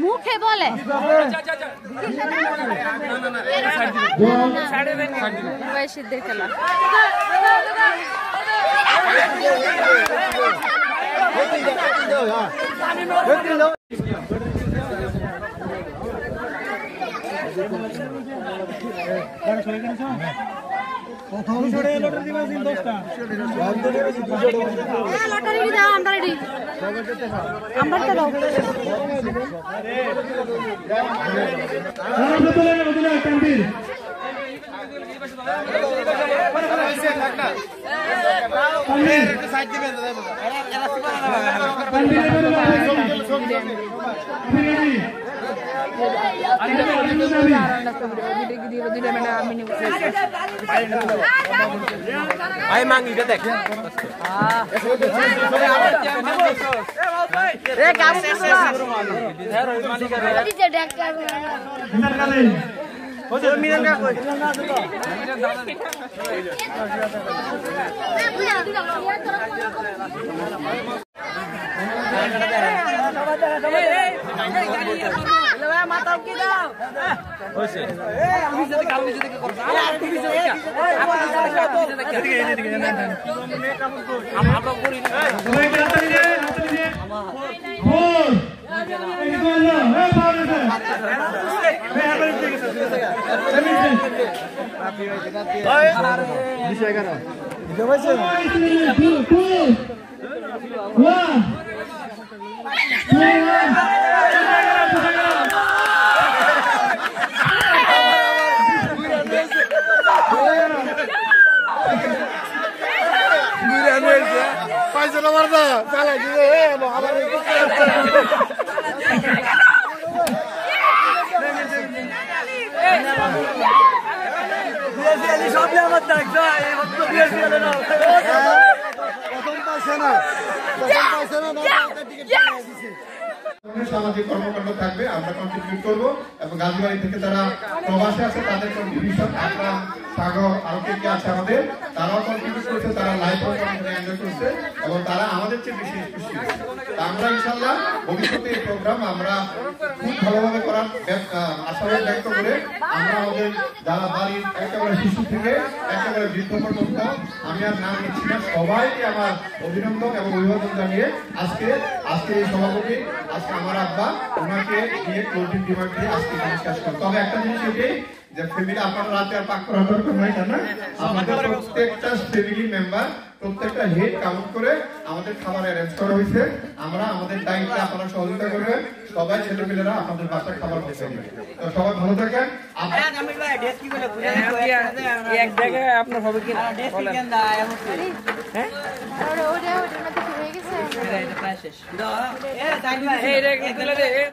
মুখে বলে বয়সীদের খেলা Ay mang ini detek. সামাজিক কর্মকাণ্ড থাকবে, আমরা কন্ট্রিবিউট করবো এবং গাছবাড়ি থেকে যারা প্রবাসে আছে তাদের কন্ট্রিবিউশন, আমরা সাগর আরো কে আছে আমাদের, তারাও কন্ট্রিবিউট করছে, তারা লাইভ এনজয় করছে এবং তারা আমাদের চেয়ে বেশি খুশি। আমরা ইনশাল্লাহ ভবিষ্যতে এই প্রোগ্রাম আমরা খুব ভালোভাবে করার আশাবাদ ব্যক্ত করে আমরা আমাদের যারা বাড়ির একেবারে শিশু থেকে একেবারে বৃদ্ধ পর্যন্ত, আমি আর নাম নিচ্ছি না, সবাইকে আমার অভিনন্দন এবং অভিবাদন জানিয়ে আজকে এই সভাপতি, আজকে আমার আব্বা, ওনাকে দিয়ে ক্লোজিং ডিমান্ড দিয়ে আজকে শেষ করতে। তবে একটা জিনিস এটাই যে ফ্যামিলি আপনারা রাতে আর পাক করার দরকার নাই, কেন আমাদের প্রত্যেকটা ফ্যামিলি মেম্বার প্রত্যেকটা হেড কাউন্ট করে আমাদের খাবার অ্যারেঞ্জ করা হয়েছে। আমরা আমাদের দায়িত্বে আপনারা সহযোগিতা করবেন, সবাই ছেলেমেয়েরা আপনাদের বাসায় খাবার খেতে হবে। তো সবাই ভালো থাকেন। এক জায়গায় আপনার হবে কি না?